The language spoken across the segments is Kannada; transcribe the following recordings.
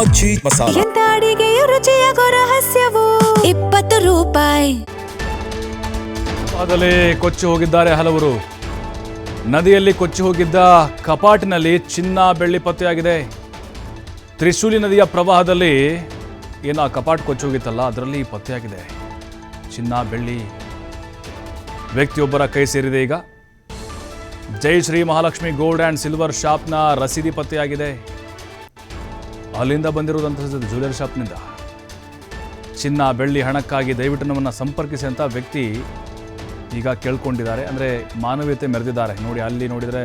ಮಜ್ಜಿ ಮಸಾಲ. ಎಂತ ಅಡಿಗೆಯ ರುಚಿಯಾಗೋ ರಹಸ್ಯವು 20 ರೂಪಾಯಿ. ಅದಲ್ಲೇ ಕೊಚ್ಚಿ ಹೋಗಿದ್ದಾರೆ ಹಲವರು. ನದಿಯಲ್ಲಿ ಕೊಚ್ಚಿ ಹೋಗಿದ್ದ ಕಪಾಟಿನಲ್ಲಿ ಚಿನ್ನ ಬೆಳ್ಳಿ ಪತ್ತೆಯಾಗಿದೆ. ತ್ರಿಶೂಲಿ ನದಿಯ ಪ್ರವಾಹದಲ್ಲಿ ಏನು ಆ ಕಪಾಟ್ ಕೊಚ್ಚಿ ಹೋಗಿತ್ತಲ್ಲ ಅದರಲ್ಲಿ ಪತ್ತೆಯಾಗಿದೆ ಚಿನ್ನ ಬೆಳ್ಳಿ. ವ್ಯಕ್ತಿಯೊಬ್ಬರ ಕೈ ಸೇರಿದೆ ಈಗ. ಜೈ Shri Mahalakshmi gold and silver ಶಾಪ್ನ ರಸೀದಿ ಪತ್ತೆಯಾಗಿದೆ. ಅಲ್ಲಿಂದ ಬಂದಿರುವುದಂತ ಜ್ಯುವೆಲರಿ ಶಾಪ್ನಿಂದ. ಚಿನ್ನ ಬೆಳ್ಳಿ ಹಣಕ್ಕಾಗಿ ದಯವಿಟ್ಟು ನಮ್ಮನ್ನು ಸಂಪರ್ಕಿಸಿ ಅಂತ ವ್ಯಕ್ತಿ ಈಗ ಕೇಳ್ಕೊಂಡಿದ್ದಾರೆ. ಅಂದರೆ ಮಾನವೀಯತೆ ಮೆರೆದಿದ್ದಾರೆ. ನೋಡಿ, ಅಲ್ಲಿ ನೋಡಿದರೆ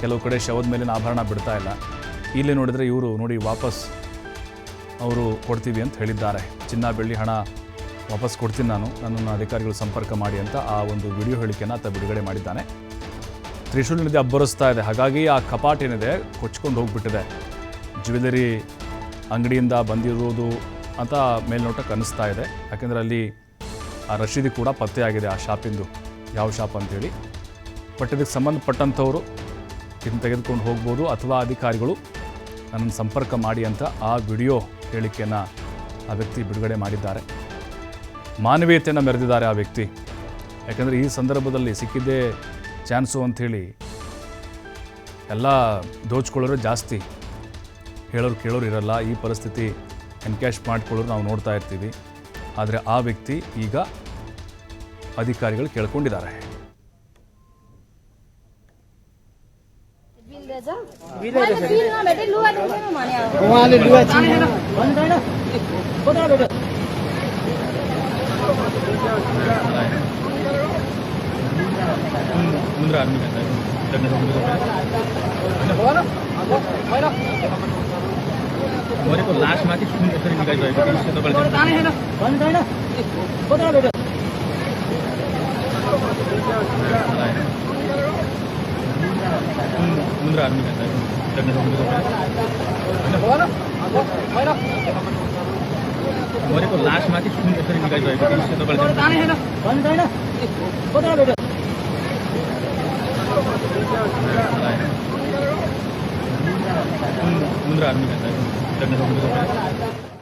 ಕೆಲವು ಕಡೆ ಶವದ ಮೇಲಿನ ಆಭರಣ ಬಿಡ್ತಾ ಇಲ್ಲ. ಇಲ್ಲಿ ನೋಡಿದರೆ ಇವರು ನೋಡಿ ವಾಪಸ್ ಅವರು ಕೊಡ್ತೀವಿ ಅಂತ ಹೇಳಿದ್ದಾರೆ. ಚಿನ್ನ ಬೆಳ್ಳಿ ಹಣ ವಾಪಸ್ ಕೊಡ್ತೀನಿ ನನ್ನನ್ನು ಅಧಿಕಾರಿಗಳು ಸಂಪರ್ಕ ಮಾಡಿ ಅಂತ ಆ ಒಂದು ವಿಡಿಯೋ ಹೇಳಿಕೆಯನ್ನು ಆತ ಬಿಡುಗಡೆ ಮಾಡಿದ್ದಾನೆ. ತ್ರಿಶೂಲಿ ನದಿ ಅಬ್ಬರಿಸ್ತಾ ಇದೆ, ಹಾಗಾಗಿ ಆ ಕಪಾಟ್ ಏನಿದೆ ಕೊಚ್ಕೊಂಡು ಹೋಗಿಬಿಟ್ಟಿದೆ. ಜ್ಯುವೆಲರಿ ಅಂಗಡಿಯಿಂದ ಬಂದಿರೋದು ಅಂತ ಮೇಲ್ನೋಟಕ್ಕೆ ಅನ್ನಿಸ್ತಾ ಇದೆ. ಯಾಕೆಂದರೆ ಅಲ್ಲಿ ಆ ರಶೀದಿ ಕೂಡ ಪತ್ತೆಯಾಗಿದೆ ಆ ಶಾಪಿಂದು, ಯಾವ ಶಾಪ್ ಅಂತೇಳಿ. ಬಟ್ ಇದಕ್ಕೆ ಸಂಬಂಧಪಟ್ಟಂಥವರು ಇದನ್ನು ತೆಗೆದುಕೊಂಡು ಹೋಗ್ಬೋದು ಅಥವಾ ಅಧಿಕಾರಿಗಳು ನನ್ನನ್ನು ಸಂಪರ್ಕ ಮಾಡಿ ಅಂತ ಆ ವಿಡಿಯೋ ಹೇಳಿಕೆಯನ್ನು ಆ ವ್ಯಕ್ತಿ ಬಿಡುಗಡೆ ಮಾಡಿದ್ದಾರೆ. ಮಾನವೀಯತೆಯನ್ನು ಮೆರೆದಿದ್ದಾರೆ ಆ ವ್ಯಕ್ತಿ. ಯಾಕೆಂದರೆ ಈ ಸಂದರ್ಭದಲ್ಲಿ ಸಿಕ್ಕಿದ್ದೇ ಚಾನ್ಸು ಅಂಥೇಳಿ ಎಲ್ಲ ದೋಚ್ಕೊಳ್ಳೋರು ಜಾಸ್ತಿ, ಹೇಳೋರು ಕೇಳೋರು ಇರಲ್ಲ. ಈ ಪರಿಸ್ಥಿತಿ ಎನ್ಕ್ಯಾಶ್ ಮಾಡಿಕೊಳ್ಳೋರು ನಾವು ನೋಡ್ತಾ ಇರ್ತೀವಿ. ಆದರೆ ಆ ವ್ಯಕ್ತಿ ಈಗ ಅಧಿಕಾರಿಗಳು ಕೇಳ್ಕೊಂಡಿದ್ದಾರೆ. लास्ट माथि सुन यसरी निकालिरहेको थियो त्यसको तपाईँले जाने हैन भन्नु छैन बदला बेटा मुन्द्राहरु निकाल्दै जग्गा सक्नु हैन मरेको लास्ट माथि सुन यसरी निकालिरहेको थियो त्यसको तपाईँले जाने हैन भन्नु छैन बदला बेटा मुन्द्राहरु निकाल्दै जग्गा सक्नु